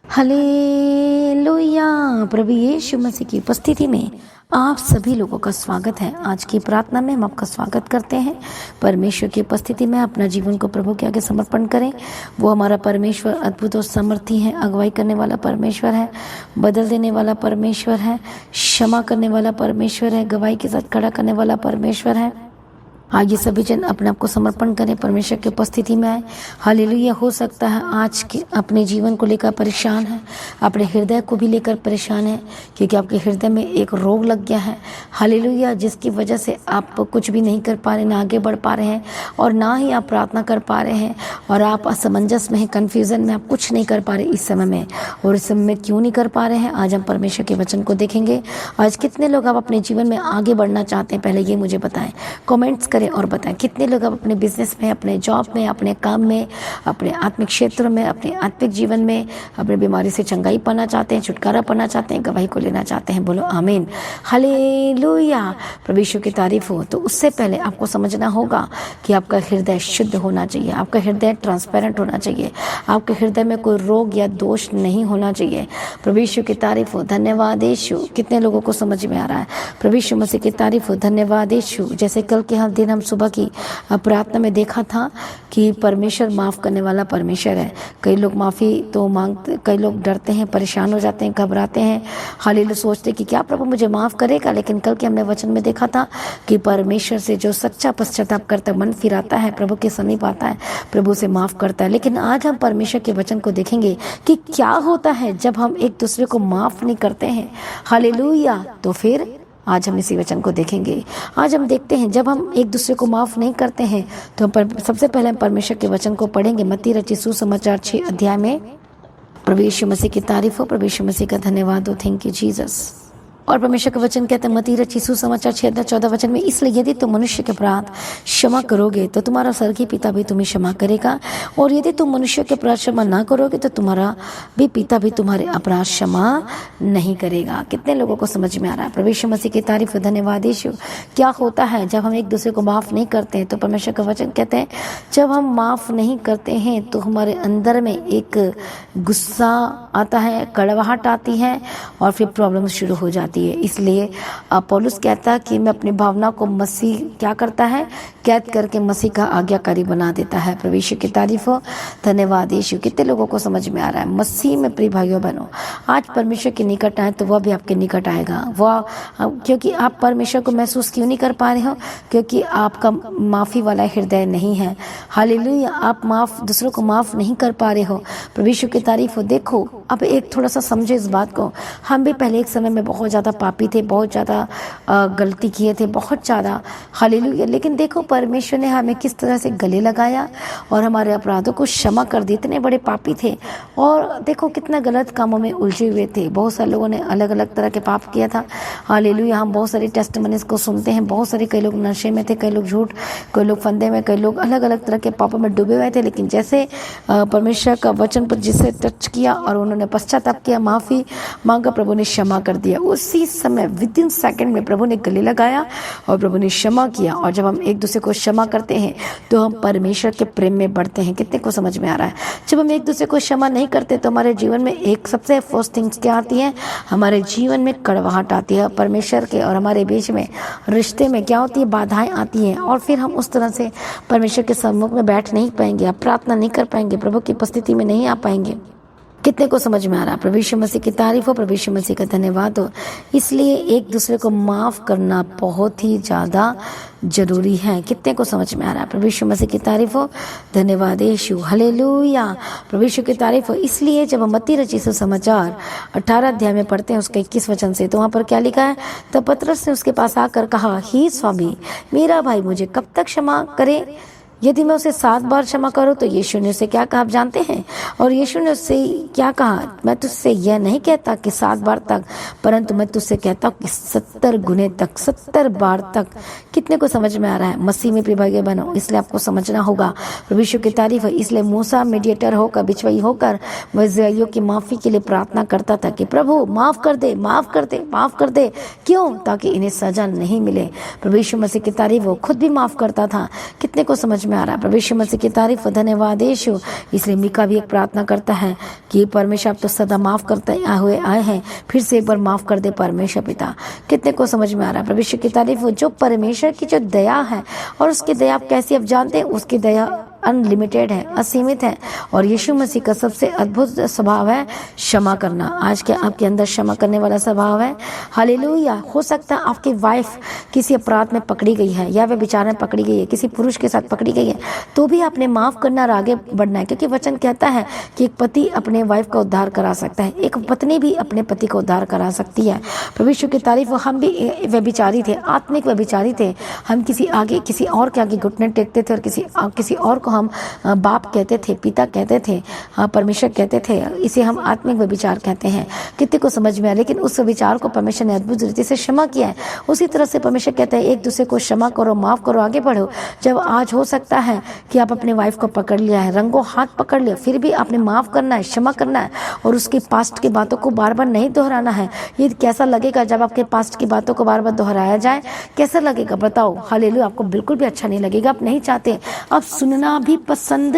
Hallelujah. प्रभु यीशु मसीह की उपस्थिति में आप सभी लोगों का स्वागत है। आज की प्रार्थना में हम आपका स्वागत करते हैं। परमेश्वर की उपस्थिति में अपना जीवन को प्रभु के आगे समर्पण करें। वो हमारा परमेश्वर अद्भुत और समर्थी है, अगुवाई करने वाला परमेश्वर है, बदल देने वाला परमेश्वर है, क्षमा करने वाला परमेश्वर है, गवाही के साथ खड़ा करने वाला परमेश्वर है। आइए सभी जन अपने आप को समर्पण करें, परमेश्वर की उपस्थिति में आए। हालेलुया। हो सकता है आज के अपने जीवन को लेकर परेशान है, अपने हृदय को भी लेकर परेशान है, क्योंकि आपके हृदय में एक रोग लग गया है। हालेलुया। जिसकी वजह से आप कुछ भी नहीं कर पा रहे, ना आगे बढ़ पा रहे हैं और ना ही आप प्रार्थना कर पा रहे हैं, और आप असमंजस में हैं, कन्फ्यूजन में, आप कुछ नहीं कर पा रहे इस समय में। और इस समय में क्यों नहीं कर पा रहे हैं, आज हम परमेश्वर के वचन को देखेंगे। आज कितने लोग आप अपने जीवन में आगे बढ़ना चाहते हैं, पहले ये मुझे बताएं, कमेंट्स करें और बताएं। कितने लोग आप अपने बिजनेस में, अपने जॉब में, अपने काम में, अपने आत्मिक क्षेत्र में, अपने आत्मिक जीवन में, अपने बीमारी से चंगाई पाना चाहते हैं, छुटकारा पाना चाहते हैं, गवाही को लेना चाहते हैं। बोलो आमीन। हालेलुया। प्रभु यीशु की तारीफ हो। तो उससे पहले आपको समझना होगा कि आपका हृदय शुद्ध होना चाहिए, आपका हृदय ट्रांसपेरेंट होना चाहिए, आपके हृदय में कोई रोग या दोष नहीं होना चाहिए। प्रभु यीशु की तारीफ हो। धन्यवाद यीशु। कितने लोगों को समझ में आ रहा है? प्रभु यीशु मसीह की तारीफ हो। धन्यवाद यीशु। जैसे कल के हर दिन हम सुबह की प्रार्थना में देखा था कि परमेश्वर माफ करने वाला परमेश्वर है। कई लोग माफी तो मांगते, कई लोग डरते हैं, परेशान हो जाते हैं, घबराते हैं, हालेलुया, सोचते कि क्या प्रभु मुझे माफ करेगा। लेकिन कल के हमने वचन में देखा था कि परमेश्वर से जो सच्चा पश्चाताप करता है, मन फिराता है, प्रभु के समीप आता है, प्रभु से माफ करता है। लेकिन आज हम परमेश्वर के वचन को देखेंगे कि क्या होता है जब हम एक दूसरे को माफ नहीं करते हैं। हालेलुया। तो फिर आज हम इसी वचन को देखेंगे। आज हम देखते हैं जब हम एक दूसरे को माफ नहीं करते हैं तो सबसे पहले हम परमेश्वर के वचन को पढ़ेंगे। मत्ती रचित सुसमाचार 6 अध्याय में। प्रभु यीशु मसीह की तारीफ हो। प्रभु यीशु मसीह का धन्यवाद हो। Thank you Jesus. और परमेश्वर का वचन कहता है मत्ती रचित सुसमाचार 6:14 वचन में, इसलिए यदि तुम मनुष्य के अपराध क्षमा करोगे तो तुम्हारा स्वर्गीय पिता भी तुम्हें क्षमा करेगा, और यदि तुम मनुष्य के अपराध क्षमा ना करोगे तो तुम्हारा भी पिता भी तुम्हारे अपराध क्षमा नहीं करेगा। कितने लोगों को समझ में आ रहा है? प्रभु यीशु मसीह की तारीफ। धन्यवाद यीशु। क्या होता है जब हम एक दूसरे को माफ नहीं करते हैं? तो परमेश्वर का वचन कहते हैं जब हम माफ नहीं करते हैं तो हमारे अंदर में एक गुस्सा आता है, कड़वाहट आती है, और फिर प्रॉब्लम शुरू हो जाती है। इसलिए पौलुस कहता है कि मैं अपनी भावना को मसीह क्या करता है, कैद करके मसीह का आज्ञाकारी बना देता है। प्रभु यीशु की तारीफ हो। धन्यवाद यीशु। कितने लोगों को समझ में आ रहा है? मसीह में प्रिय भाइयों बहनों, आज परमेश्वर के निकट आए तो वह भी आपके निकट आएगा। वह क्योंकि आप परमेश्वर को महसूस क्यों नहीं कर पा रहे हो? क्योंकि आपका माफी वाला हृदय नहीं है। हालेलुया। आप दूसरों को माफ नहीं कर पा रहे हो। प्रभु यीशु की तारीफ हो। देखो, अब एक थोड़ा सा समझे इस बात को। हम भी पहले एक समय में बहुत ज़्यादा पापी थे, बहुत ज़्यादा गलती किए थे, बहुत ज़्यादा। हालेलुया। लेकिन देखो परमेश्वर ने हमें किस तरह से गले लगाया और हमारे अपराधों को क्षमा कर दिया। इतने बड़े पापी थे और देखो कितना गलत कामों में उलझे हुए थे। बहुत सारे लोगों ने अलग अलग तरह के पाप किया था। हालेलुया। हम बहुत सारी टेस्टिमनीज को सुनते हैं। बहुत सारे, कई लोग नशे में थे, कई लोग झूठ, कई लोग फंदे में, कई लोग अलग अलग तरह के पापों में डूबे हुए थे। लेकिन जैसे परमेश्वर का वचन पर जिसे टच किया और उन्होंने पश्चाताप किया, माफी मांगा, प्रभु ने क्षमा कर दिया। उसी समय विद इन सेकंड में प्रभु ने गले लगाया और प्रभु ने क्षमा किया। और जब हम एक दूसरे को क्षमा करते हैं तो हम परमेश्वर के प्रेम में बढ़ते हैं। कितने को समझ में आ रहा है? जब हम एक दूसरे को क्षमा नहीं करते तो हमारे जीवन में एक सबसे फर्स्ट थिंग्स क्या आती है? हमारे जीवन में कड़वाहट आती है। परमेश्वर के और हमारे बीच में रिश्ते में क्या होती है? बाधाएं आती हैं, और फिर हम उस तरह से परमेश्वर के सम्मुख में बैठ नहीं पाएंगे, आप प्रार्थना नहीं कर पाएंगे, प्रभु की उपस्थिति में नहीं आ पाएंगे। कितने को समझ में आ रहा है? प्रभु यीशु मसीह की तारीफ हो। प्रभु यीशु मसीह का धन्यवाद हो। इसलिए एक दूसरे को माफ करना बहुत ही ज़्यादा जरूरी है। कितने को समझ में आ रहा है? प्रभु यीशु मसीह की तारीफ हो। धन्यवाद यीशु। हालेलुया। प्रभु यीशु की तारीफ हो। इसलिए जब हम मत्ती रचित सुसमाचार 18 अध्याय में पढ़ते हैं उसके 21 वचन से, तो वहाँ पर क्या लिखा है? तब पतरस ने उसके पास आकर कहा, ही स्वामी, मेरा भाई मुझे कब तक क्षमा करे? यदि मैं उसे 7 बार क्षमा करूं? तो यीशु ने उससे क्या कहा आप जानते हैं? और यीशु ने उससे क्या कहा? मैं तुझसे यह नहीं कहता कि 7 बार तक, परंतु मैं तुझसे कहता हूँ कि 70 गुने तक, 70 बार तक। कितने को समझ में आ रहा है? मसीह में प्रिय भाई बहनों, इसलिए आपको समझना होगा। प्रभु यीशु की तारीफ है। इसलिए मूसा मीडिएटर होकर, बिचवाई होकर वह इस्राएलियों की माफी के लिए प्रार्थना करता था कि प्रभु माफ कर दे, माफ कर दे, माफ कर दे। क्यों? ताकि इन्हें सजा नहीं मिले। प्रभु यीशु मसीह की तारीफ, वो खुद भी माफ करता था। कितने को समझ में आ रहा है। प्रभु यीशु मसीह की तारीफ, धन्यवाद यीशु। इसलिए मीका भी एक प्रार्थना करता है कि परमेश्वर आप तो सदा माफ करते हुए आए हैं, फिर से एक बार माफ कर दे परमेश्वर पिता। कितने को समझ में आ रहा है? प्रभु यीशु की तारीफ। जो परमेश्वर की जो दया है, और उसकी दया आप कैसी आप जानते हैं, उसकी दया अनलिमिटेड है, असीमित है। और यीशु मसीह का सबसे अद्भुत स्वभाव है क्षमा करना। आज के आपके अंदर क्षमा करने वाला स्वभाव है। हालेलुया। हो सकता है आपकी वाइफ किसी अपराध में पकड़ी गई है, या वह विचार में पकड़ी गई है, किसी पुरुष के साथ पकड़ी गई है, तो भी आपने माफ करना और आगे बढ़ना है, क्योंकि वचन कहता है कि एक पति अपने वाइफ का उद्धार करा सकता है, एक पत्नी भी अपने पति का उद्धार करा सकती है। प्रभु यीशु की तारीफ। हम भी व्यभिचारी थे, आत्मिक व्यभिचारी थे। हम किसी और के आगे घुटने टेकते थे, और किसी और को हम बाप कहते थे, पिता कहते थे, परमेश्वर कहते थे। इसे हम आत्मिक व्यभिचार कहते हैं। कितने को समझ में आया? लेकिन उस विचार को परमेश्वर ने अद्भुत रीति से क्षमा किया है। उसी तरह से परमेश्वर कहता है एक दूसरे को क्षमा करो, माफ करो, आगे बढ़ो। जब आज हो सकता है कि आप अपने वाइफ को पकड़ लिया है, रंगों हाथ पकड़ लिया, फिर भी आपने माफ करना है, क्षमा करना है, और उसके पास्ट की बातों को बार बार नहीं दोहराना है। ये कैसा लगेगा जब आपके पास्ट की बातों को बार बार दोहराया जाए? कैसा लगेगा बताओ? हालेलुया। आपको बिल्कुल भी अच्छा नहीं लगेगा। आप नहीं चाहते, आप सुनना भी पसंद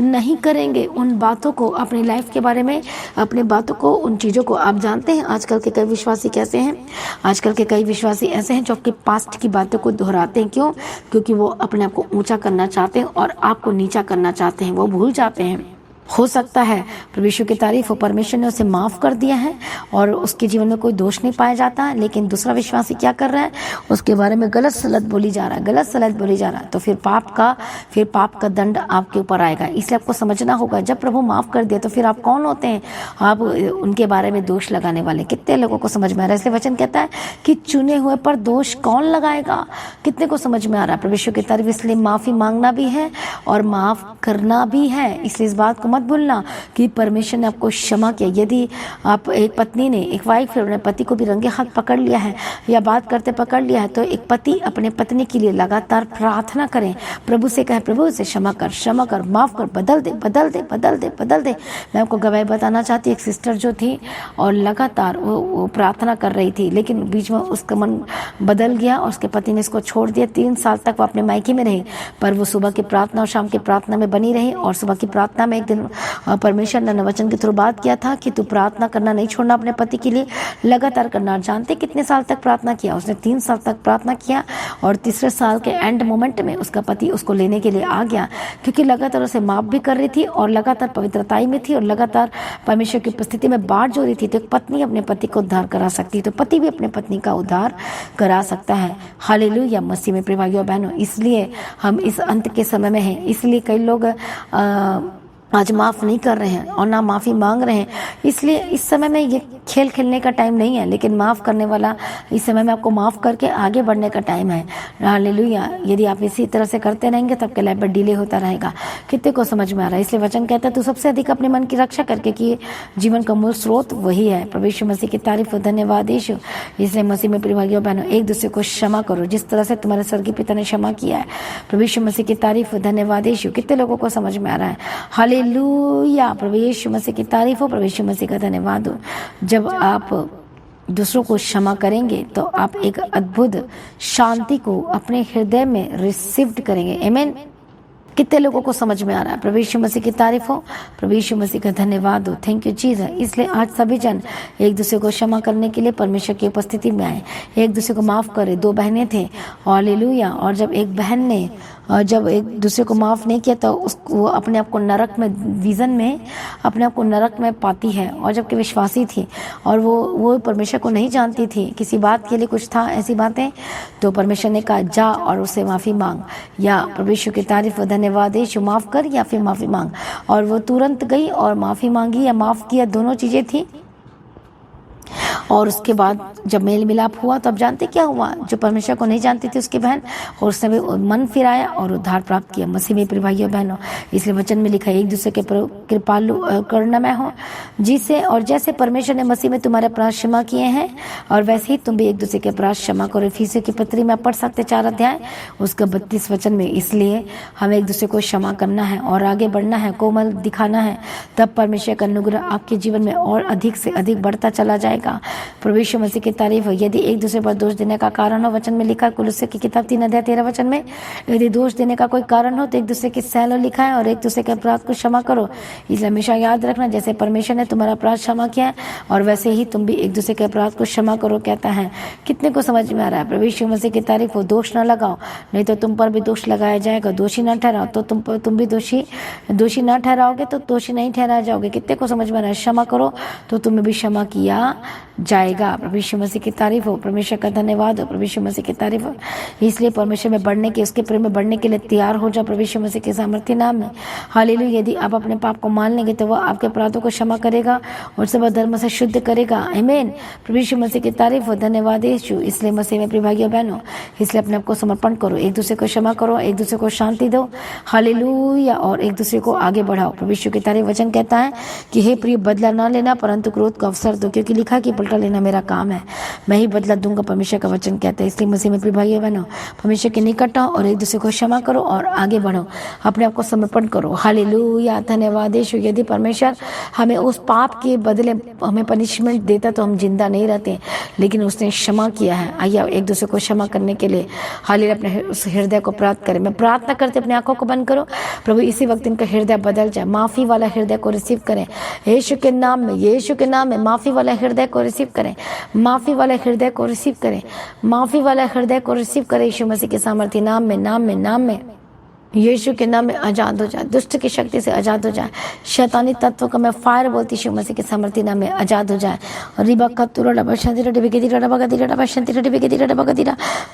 नहीं करेंगे उन बातों को, अपनी लाइफ के बारे में, अपने बातों को, उन चीज़ों को। आप जानते हैं आजकल के कई विश्वासी कैसे हैं? आजकल के कई विश्वासी ऐसे हैं जो आपके पास्ट की बातों को दोहराते हैं। क्यों? क्योंकि वो अपने आप को ऊंचा करना चाहते हैं और आपको नीचा करना चाहते हैं। वो भूल जाते हैं। हो सकता है प्रभु यीशु की तारीफ हो, परमेश्वर ने उसे माफ कर दिया है और उसके जीवन में कोई दोष नहीं पाया जाता है, लेकिन दूसरा विश्वासी क्या कर रहा है? उसके बारे में गलत सलत बोली जा रहा है, गलत सलत बोली जा रहा है। तो फिर पाप का दंड आपके ऊपर आएगा। इसलिए आपको समझना होगा, जब प्रभु माफ कर दिया तो फिर आप कौन होते हैं? आप उनके बारे में दोष लगाने वाले। कितने लोगों को समझ में आ रहा है? इसलिए वचन कहता है कि चुने हुए पर दोष कौन लगाएगा? कितने को समझ में आ रहा है? प्रभु यीशु की तारीफ। इसलिए माफी मांगना भी है और माफ करना भी है। इसलिए इस बात को मत भूलना कि परमेश्वर ने आपको क्षमा किया। यदि आप एक पत्नी ने, एक वाइफ ने अपने पति को भी रंगे हाथ पकड़ लिया है या बात करते पकड़ लिया है, तो एक पति अपने पत्नी के लिए लगातार प्रार्थना करें, प्रभु से कहे, प्रभु से क्षमा कर, माफ कर, बदल दे। मैं आपको गवाही बताना चाहती, एक सिस्टर जो थी और लगातार वो प्रार्थना कर रही थी, लेकिन बीच में उसका मन बदल गया और उसके पति ने इसको छोड़ दिया। 3 साल तक वो अपने मायके में रही, पर वो सुबह की प्रार्थना और शाम की प्रार्थना में बनी रही। और सुबह की प्रार्थना में एक दिन परमेश्वर ने वचन के थ्रू बात किया था कि तू प्रार्थना करना नहीं छोड़ना, अपने पति के लिए लगातार करना। जानते कितने साल तक प्रार्थना किया उसने? 3 साल तक प्रार्थना किया, और तीसरे साल के एंड मोमेंट में उसका पति उसको लेने के लिए आ गया, क्योंकि लगातार उसे माफ भी कर रही थी और लगातार पवित्रताई में थी और लगातार परमेश्वर की उपस्थिति में बात जो रही थी। तो एक पत्नी अपने पति को उद्धार करा सकती है, तो पति भी अपने पत्नी का उद्धार करा सकता है। हालेलुया। मसीह में प्रिय भाइयों बहनों, इसलिए हम इस अंत के समय में हैं। इसलिए कई लोग आज माफ़ नहीं कर रहे हैं और ना माफ़ी मांग रहे हैं। इसलिए इस समय में ये खेल खेलने का टाइम नहीं है, लेकिन माफ़ करने वाला इस समय में आपको माफ़ करके आगे बढ़ने का टाइम है। हालेलुया। यदि आप इसी तरह से करते रहेंगे तो आपके लाइफ में डिले होता रहेगा। कितने को समझ में आ रहा है? इसलिए वचन कहता है तू सबसे अधिक अपने मन की रक्षा करके, कि जीवन का मूल स्रोत वही है। प्रभु यीशु मसीह की तारीफ हो। धन्यवाद यीशु। इसलिए मसीह में प्रिय भाइयों बहनों, एक दूसरे को क्षमा करो जिस तरह से तुम्हारे स्वर्गीय पिता ने क्षमा किया है। प्रभु यीशु मसीह की तारीफ हो। धन्यवाद यीशु। कितने लोगों को समझ में आ रहा है? हालेलुया। प्रभु यीशु मसीह की तारीफ हो। प्रभु यीशु मसीह का धन्यवाद हो। जब आप दूसरों को क्षमा करेंगे तो आप एक अद्भुत शांति को अपने हृदय में रिसीव करेंगे। आमीन। कितने लोगों को समझ में आ रहा है? प्रभु यीशु मसीह की तारीफ हो। प्रभु यीशु मसीह का धन्यवाद हो। Thank you Jesus. इसलिए आज सभी जन एक दूसरे को क्षमा करने के लिए परमेश्वर की उपस्थिति में आए, एक दूसरे को माफ करे। 2 बहनें थे, हालेलुया। और जब एक बहन ने जब एक दूसरे को माफ नहीं किया तो वो अपने आप को नरक में, विजन में अपने आप को नरक में पाती है। और जबकि विश्वासी थी और वो परमेश्वर को नहीं जानती थी, किसी बात के लिए कुछ था ऐसी बातें, तो परमेश्वर ने कहा जा और उससे माफ़ी मांग, या प्रभु यीशु की तारीफ, धन्यवाद यीशु, माफ़ कर या फिर माफ़ी मांग। और वो तुरंत गई और माफ़ी मांगी या माफ़ किया, दोनों चीज़ें थी। और उसके बाद जब मेल मिलाप हुआ तो अब जानते क्या हुआ? जो परमेश्वर को नहीं जानती थी उसकी बहन, और उसने भी मन फिराया और उद्धार प्राप्त किया। मसीह में प्रिय भाइयों बहनों, इसलिए वचन में लिखा है एक दूसरे के कृपालु करुणामय हो, जिसे और जैसे परमेश्वर ने मसीह में तुम्हारे अपराध क्षमा किए हैं, और वैसे ही तुम भी एक दूसरे के अपराध क्षमा करो। इफिसियों की पत्री में पढ़ सकते 4 अध्याय उसका 32 वचन में। इसलिए हमें एक दूसरे को क्षमा करना है और आगे बढ़ना है, कोमल दिखाना है, तब परमेश्वर का अनुग्रह आपके जीवन में और अधिक से अधिक बढ़ता चला जाएगा। प्रभु यीशु मसीह की तारीफ हो। यदि एक दूसरे पर दोष देने का कारण हो, वचन में लिखा है कुलुस्से की किताब 3 अध्याय 13 वचन में, यदि दोष देने का कोई कारण हो तो एक दूसरे की सह लो लिखा है, और एक दूसरे के अपराध को क्षमा करो। इसलिए हमेशा याद रखना, जैसे परमेश्वर ने तुम्हारा अपराध क्षमा किया है और वैसे ही तुम भी एक दूसरे के अपराध को क्षमा करो, कहता है। कितने को समझ में आ रहा है? प्रभु यीशु मसीह की तारीफ हो। दोष न लगाओ, नहीं तो तुम पर भी दोष लगाया जाएगा। दोषी न ठहराओ तो तुम भी दोषी न ठहराओगे तो दोषी नहीं ठहराए जाओगे। कितने को समझ में आ रहा है? क्षमा करो तो तुम्हें भी क्षमा किया जाएगा। प्रभु यीशु मसीह की तारीफ हो। परमेश्वर का धन्यवाद हो। प्रभु यीशु मसीह की तारीफ हो। इसलिए परमेश्वर में बढ़ने के, उसके प्रेम में बढ़ने के लिए तैयार हो जाओ प्रभु यीशु मसीह के सामर्थ्य नाम में। हालेलुया। यदि आप अपने पाप को मान लेंगे तो वह आपके अपराधों को क्षमा करेगा और सब धर्म से शुद्ध करेगा। आमीन। प्रभु यीशु मसीह की तारीफ हो। धन्यवाद यीशु। इसलिए मसीह में प्रिय भाइयों बहनों, इसलिए अपने आप को समर्पण करो, एक दूसरे को क्षमा करो, एक दूसरे को शांति दो। हालेलुया। और एक दूसरे को आगे बढ़ाओ। प्रभु यीशु की तारीफ। वचन कहता है कि हे प्रिय, बदला ना लेना परंतु क्रोध को अवसर दो, क्योंकि लिखा कि पलटा लेना मेरा काम है, मैं ही बदला दूंगा। परमेश्वर का वचन कहता है। इसलिए मसीह में प्रिय भाइयों बहनों, परमेश्वर के निकट आओ और एक दूसरे को क्षमा करो और आगे बढ़ो, अपने आप को समर्पण करो। हालेलुया। धन्यवाद यीशु। यदि परमेश्वर हमें उस पाप के बदले हमें पनिशमेंट देता तो हम जिंदा नहीं रहते, लेकिन उसने क्षमा किया है। आइए एक दूसरे को क्षमा करने के लिए हालेलुया अपने उस हृदय को प्राप्त करें। मैं प्रार्थना करते अपनी आंखों को बंद करो। प्रभु इसी वक्त इनका हृदय बदल जाए। माफी वाला हृदय को रिसीव करें यीशु के नाम में। यीशु के नाम में माफी वाला हृदय को रिसीव करें। माफी वाले हृदय को रिसीव करें। माफी वाला हृदय को रिसीव करें यीशु मसीह के सामर्थ्य नाम में, नाम में, नाम में। यीशु के नाम में आजाद हो जाए, दुष्ट की शक्ति से आजाद हो जाए, शैतानी तत्व का मैं फायर बोलती यीशु मसीह के सामर्थ्य नाम में आजाद हो जाए।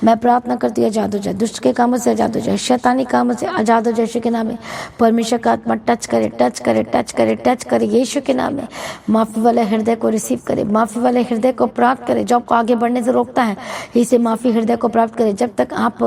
मैं प्रार्थना करती हूँ आजाद हो जाए, दुष्ट के कामों से आजाद हो जाए, शैतानी कामों से आजाद हो जाए यीशु के नाम में। परमेश्वर का आत्मा टच करे, टच करे, टच करे, टच करे यीशु के नाम में। माफी वाले हृदय को रिसीव करे, माफी वाले हृदय को प्राप्त करे जो आपको आगे बढ़ने से रोकता है। इसे माफी हृदय को प्राप्त करे। जब तक आप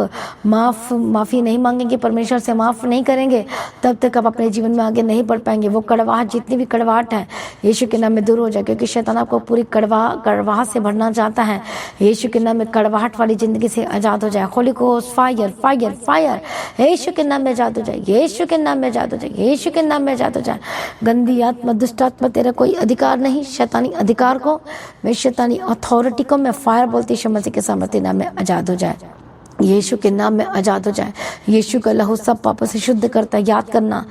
माफी नहीं मांगेंगे, परमेश्वर से माफ नहीं करेंगे, तब तक आप अपने जीवन में आगे नहीं बढ़ पाएंगे। वो कड़वाहट, जितनी भी कड़वाहट है यीशु के नाम में दूर हो जाए, क्योंकि शैतान आपको पूरी कड़वाहट से भरना चाहता है। यीशु के नाम में कड़वाहट वाली जिंदगी से आजाद हो जाए। Holy ghost fire, fire, fire यीशु के नाम में आजाद हो जाए, यीशु के नाम में आजाद हो जाए, यीशु के नाम में आजाद हो जाए। गंदी आत्मा, दुष्ट आत्मा, तेरा कोई अधिकार नहीं। शैतानी अधिकार को, मैं शैतानी अथॉरिटी को मैं फायर बोलती यीशु मसीह के सामर्थ्य नाम में आजाद हो जाए, यीशु के नाम में आजाद हो जाए। यीशु का लहू सब पापों से शुद्ध करता है, याद करना।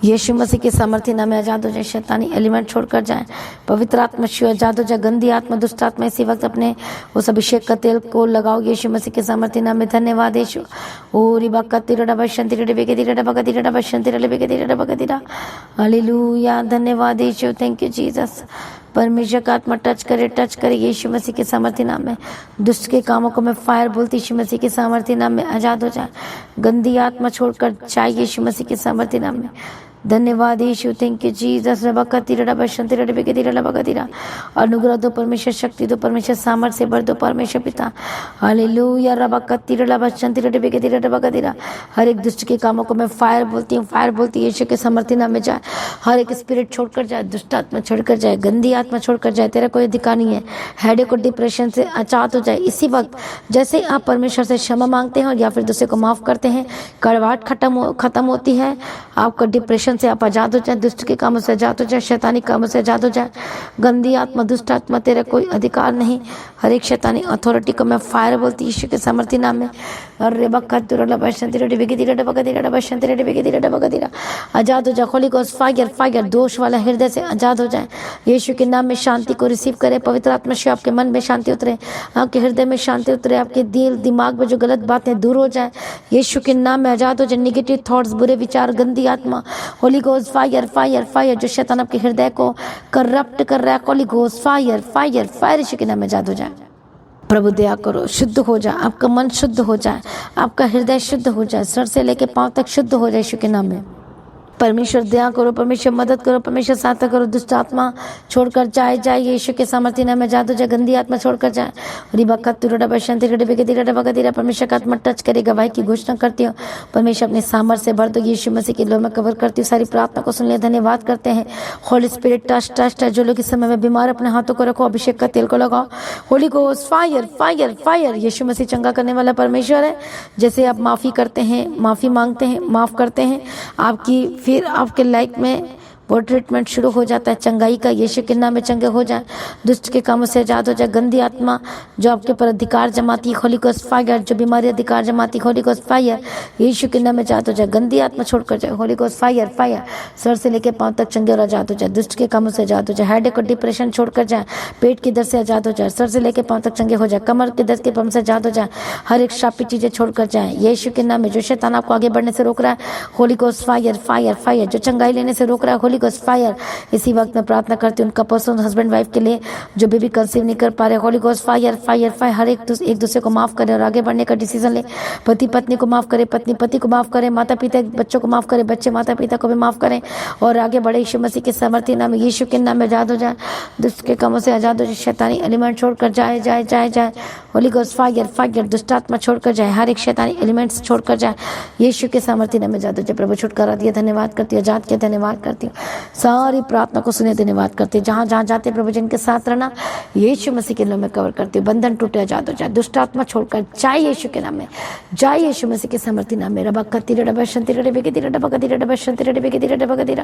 यीशु मसीह के सामर्थ्य नाम में आजाद हो जाए। शैतानी एलिमेंट छोड़कर जाए। पवित्र आत्मा शिव आजाद हो जाए। गंदी आत्मा, दुष्ट आत्मा इसी वक्त अपने उस अभिषेक का तेल को लगाओ यीशु मसीह के सामर्थ्य नाम में। धन्यवाद यीशु। ओ रिबा कतिरडा बशंति रडे बेगेदिरडा बगदिरडा बशंति रडे बेगेदिरडा बगदिरा। हालेलुया। धन्यवाद यीशु। Thank you Jesus. परमेश्वर का आत्मा टच करे यीशु मसीह के सामर्थ्य नाम में। दुष्ट के कामों को मैं फायर बोलती यीशु मसीह के सामर्थ्य नाम में आजाद हो जाए। गंदी आत्मा छोड़कर जाए यीशु मसीह के सामर्थ्य नाम में। धन्यवाद यीशु। Thank you Jesus. अनुग्रह दो परमेश्वर, शक्ति दो परमेश्वर, सामर्थ्य से भर दो परमेश्वर पिता। हालेलुया। हर एक दुष्ट के कामों को मैं फायर बोलती हूँ, फायर बोलती हूँ यीशु के सामर्थ्य नाम में जाए। हर एक स्पिरिट छोड़कर जाए, दुष्ट आत्मा छोड़कर जाए, गंदी आत्मा छोड़कर जाए, तेरा कोई अधिकार नहीं है। हेडेक और डिप्रेशन से आजाद हो जाए इसी वक्त। जैसे आप परमेश्वर से क्षमा मांगते हैं या फिर दूसरे को माफ करते हैं, कड़वाहट खत्म होती है। आपका डिप्रेशन से आप आजाद हो जाए, दुष्ट के कामों से आजाद हो जाए, शैतानी कामों से आजाद हो जाए। गंदी आत्मा, दुष्ट आत्मा, तेरा कोई अधिकार नहीं। हर एक शैतानी अथॉरिटी को मैं फायर बोलती यीशु के सामर्थ्य नाम में। आजाद हो जाए। होली गोस्ट फायर, फायर दोष वाला हृदय से आजाद हो जाए यीशु के नाम में। शांति को रिसीव करे। पवित्र आत्मा से आपके मन में शांति उतरे, आपके हृदय में शांति उतरे, आपके दिल दिमाग में जो गलत बातें दूर हो जाए यीशु के नाम में। आजाद हो जाए निगेटिव थॉट्स, बुरे विचार, गंदी आत्मा। Holy ghost fire, fire, fire जो शैतान आपके हृदय को करप्ट कर रहा है, holy ghost fire, fire, fire यीशु के नाम में आजाद हो जाए। प्रभु दया करो, शुद्ध हो जाए, आपका मन शुद्ध हो जाए, आपका हृदय शुद्ध हो जाए, सर से लेके पांव तक शुद्ध हो जाए यीशु के नाम में। परमेश्वर दया करो, परमेश्वर मदद करो, परमेश्वर सहायता करो। दुष्ट आत्मा छोड़कर जाए यीशु के सामर्थ्य नाम में आजाद हो जाए। गंदी आत्मा छोड़कर जाए। परमेश्वर का आत्मा टच करे। गवाही की घोषणा करती हूँ, परमेश्वर अपने सामर्थ्य से भर दो यीशु मसीह के लोग में कवर करती हूँ। सारी प्रार्थना को सुन ले, धन्यवाद करते हैं। Holi spirit touch touch touch. जो लोग इस समय में बीमार, अपने हाथों को रखो, अभिषेक का तेल को लगाओ। Holy ghost fire, fire, fire. यीशु मसीह चंगा करने वाला परमेश्वर है। जैसे आप माफी करते हैं, माफी मांगते हैं, माफ करते हैं, आपकी फिर आपके लाइफ में वो ट्रीटमेंट शुरू हो जाता है चंगाई का, यीशु के नाम में चंगे हो जाए, दुष्ट के कामों से आजाद हो जाए। गंदी आत्मा जो आपके ऊपर अधिकार जमाती है, होली गोस्ट फायर, जो बीमारी अधिकार जमाती है, होली गोस्ट फायर, यीशु के नाम में आजाद हो जाए। गंदी आत्मा छोड़कर जाए, holy ghost fire fire, sir से लेकर पांव तक चंगे और आजाद हो जाए, दुष्ट के कामों से आजाद हो जाए। हेडेक और डिप्रेशन छोड़कर जाए, पेट की दर्द से आजाद हो जाए, सर से लेकर पांव तक चंगे हो जाए, कमर के दर्द के पम से आजाद हो जाए, हर एक श्रापित चीजें छोड़कर जाए यीशु के नाम में। जो शैतान आपको आगे बढ़ने से रोक रहा है, holy ghost fire fire fire, जो चंगाई लेने से रोक रहा है, होली गोस्ट फायर। इसी वक्त मैं प्रार्थना करती हूँ उनका पर्सन हस्बैंड वाइफ के लिए जो बेबी कंसीव नहीं कर पा रहे, holy ghost fire fire fire, हर एक दूसरे को माफ करे और आगे बढ़ने का डिसीजन ले। पति पत्नी को माफ करे, पत्नी पति को माफ करे, माता पिता बच्चों को माफ करे, बच्चे माता पिता को भी माफ करें और आगे बढ़े यीशु मसीह के सामर्थ्य नाम में। यीशु के नाम में आजाद हो जाए, दुष्ट के कामों से आजाद हो जाए, शैतानी एलिमेंट छोड़कर जाए जाए जाए जाए, होली गोस्ट फायर फायर, दुष्ट आत्मा छोड़कर जाए, हर एक शैतानी एलिमेंट्स छोड़कर जाए, यीशु के सामर्थ्य नाम में आजाद हो जाए। प्रभु छुटकारा दिया, धन्यवाद करती हूँ, आजाद किया, धन्यवाद करती हूँ, सारी प्रार्थना को सुने, धन्यवाद करती हूँ। जहाँ जहाँ जाते प्रभु जिनके साथ रहना, यीशु मसीह के नाम में कवर करती हूँ, बंधन टूटे, आजाद हो जाए, दुष्ट आत्मा छोड़कर जाए यीशु के नाम में, जाए यीशु मसीह के सामर्थ्य नाम में। रबा कत्ती रबा शंति रबे के दिरा रबा कत्ती रबा शंति रबे के दिरा रबा कत्ती।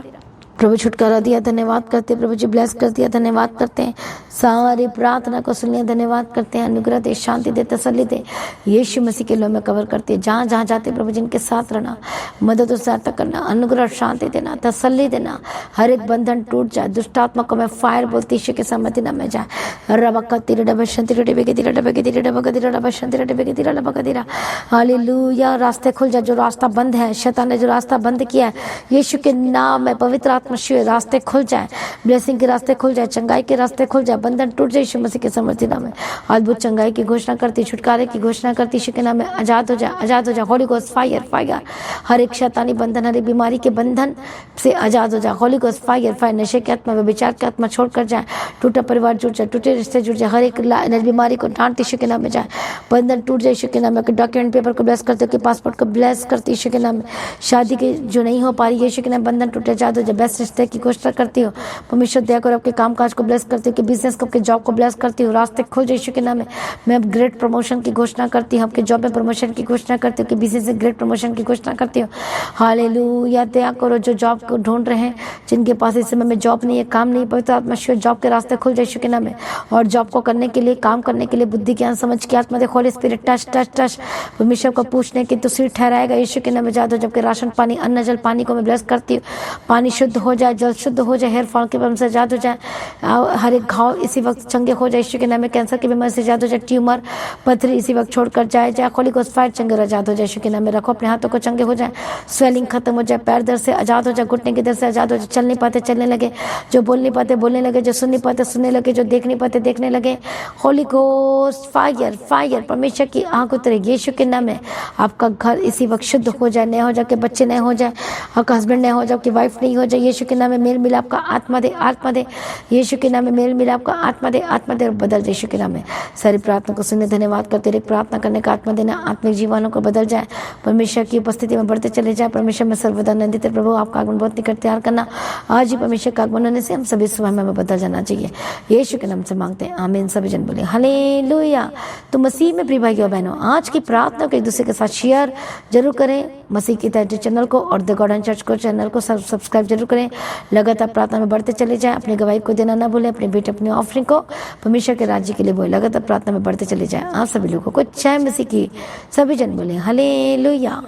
प्रभु छुटकारा दिया, धन्यवाद करते हैं, प्रभु जी ब्लेस कर दिया, धन्यवाद करते हैं, सारी प्रार्थना को सुनिए, धन्यवाद करते हैं, अनुग्रह दे, शांति दे, तसल्ली दे, यीशु मसीह के नाम में कवर करते हैं। जहाँ जहाँ जाते प्रभु जिनके साथ रहना, मदद और सहायता करना, अनुग्रह शांति देना, तसल्ली देना, हर एक बंधन टूट जाए, दुष्ट आत्मा को मैं फायर बोलती यीशु के सामर्थ्य नाम में जाए। रबा तीर डबा शंति डबे के तीर डबा के तीर डबा के तीर डबा शंति डबे के तीर डबा का तीरा। हालेलुया, रास्ते खुल जाए, जो रास्ता बंद है, शैतान ने जो रास्ता बंद किया है, यीशु के नाम में पवित्र आत्मा रास्ते खुल जाए, ब्लेसिंग के रास्ते खुल जाए, चंगाई के रास्ते खुल जाए, बंधन टूट जाए यीशु मसीह के सामर्थ्य नाम में। अद्भुत चंगाई की घोषणा करती, छुटकारे की घोषणा करती, यीशु के नाम में आजाद हो जाए, आजाद हो जाए, होली गोस्ट फायर फायर, हर एक शैतानी बंधन, हर एक बीमारी के बंधन से आजाद हो जाए, होली गोस्ट फायर फायर, नशे की आत्मा, व्यभिचार की आत्मा छोड़कर जाए, टूटा परिवार जुड़ जाए, टूटे रिश्ते जुड़ जाए, हर एक बीमारी को डांट यीशु के नाम में जाए, बंधन टूट जाए यीशु के नाम में। डॉक्यूमेंट पेपर को ब्लेस करते, पासपोर्ट को ब्लेस करती यीशु के नाम में, शादी के जो नहीं हो पा रही यीशु के नाम बंधन टूटे, आजाद हो जाए, बेस्ट रिश्ते की घोषणा करती हूँ, परमेश्वर दया कर आपके कामकाज को ब्लेस करती हूँ, कि बिजनेस को, आपके जॉब को ब्लेस करती हूँ, रास्ते खोल जाए यीशु के नाम में। मैं अब ग्रेट प्रमोशन की घोषणा करती हूँ, आपके जॉब में प्रमोशन की घोषणा करती हूँ, कि बिजनेस में ग्रेट प्रमोशन की घोषणा करती हूँ। हालेलुया, दया करो जो जॉब को ढूंढ रहे हैं, जिनके पास इस समय में जॉब नहीं है, काम नहीं, पवित्र आत्मा जॉब के रास्ते खुल जाए यीशु के नाम में, और जॉब को करने के लिए, काम करने के लिए बुद्धि ज्ञान समझ के आत्मा दे, holy spirit touch touch touch, परमेश्वर को पूछने की तो सिर ठहराएगा यीशु के नाम में, जादो जबकि राशन पानी, अन्न जल पानी को मैं ब्लेस करती हूँ, पानी शुद्ध हो जाए, जल शुद्ध हो जाए, हेयर फॉल के बीमारी से आजाद हो जाए, हर एक घाव इसी वक्त चंगे हो जाए यीशु के नाम में, कैंसर की बीमारी से आजाद हो जाए, ट्यूमर पथरी इसी वक्त छोड़कर जाए जाए, होली गोस्ट फायर चंगे और आजाद हो जाए यीशु के नाम में। रखो अपने हाथों को, चंगे हो जाए, स्वेलिंग खत्म हो जाए, पैर दर्द से आजाद हो जाए, घुटने के दर्द से आजाद हो जाए, चल नहीं पाते चलने लगे, जो बोल नहीं पाते बोलने लगे, जो सुन नहीं पाते सुनने लगे, जो देख नहीं पाते देखने लगे, होली गोस्ट फायर फायर, परमेश्वर की आंख उतरे यीशु के नाम में। आपका घर इसी वक्त शुद्ध हो जाए, नया हो जाए, के बच्चे नए हो जाए, आपका हस्बैंड नया हो जाए, आपकी वाइफ नहीं हो जाए, यीशु के नाम में मेल मिलाप का आत्मा दे, आत्मा दे यीशु के नाम में, मेल मिलाप का आत्मा दे, आत्मा दे और बदल यीशु के नाम में। सारी प्रार्थना को सुनने धन्यवाद करते रहे, प्रार्थना करने का आत्मा देना, आत्मिक जीवनों को बदल जाए, परमेश्वर की उपस्थिति में बढ़ते चले जाए, परमेश्वर में सर्वदा नंदित है। प्रभु आपका आगमन बहुत निकट तैयार करना, आज ही परमेश्वर का आगमन होने से हम सभी सुबह में बदल जाना चाहिए, यीशु के नाम से मांगते हैं, आमीन। सभी जन बोले हालेलुया। तो मसीह में प्रिय भाइयों बहनों, आज की प्रार्थना को एक दूसरे के साथ शेयर जरूर करें, मसीह की तरह चैनल को और द गॉड एंड चर्च को चैनल को सब्सक्राइब जरूर करें, लगातार प्रार्थना में बढ़ते चले जाएं, अपनी गवाही को देना ना भूलें, अपने बेटे अपनी ऑफरिंग को परमेश्वर के राज्य के लिए बोले, लगातार प्रार्थना में बढ़ते चले जाएं। आप सभी लोगों को जय मसीह की, सभी जन बोले हालेलुया।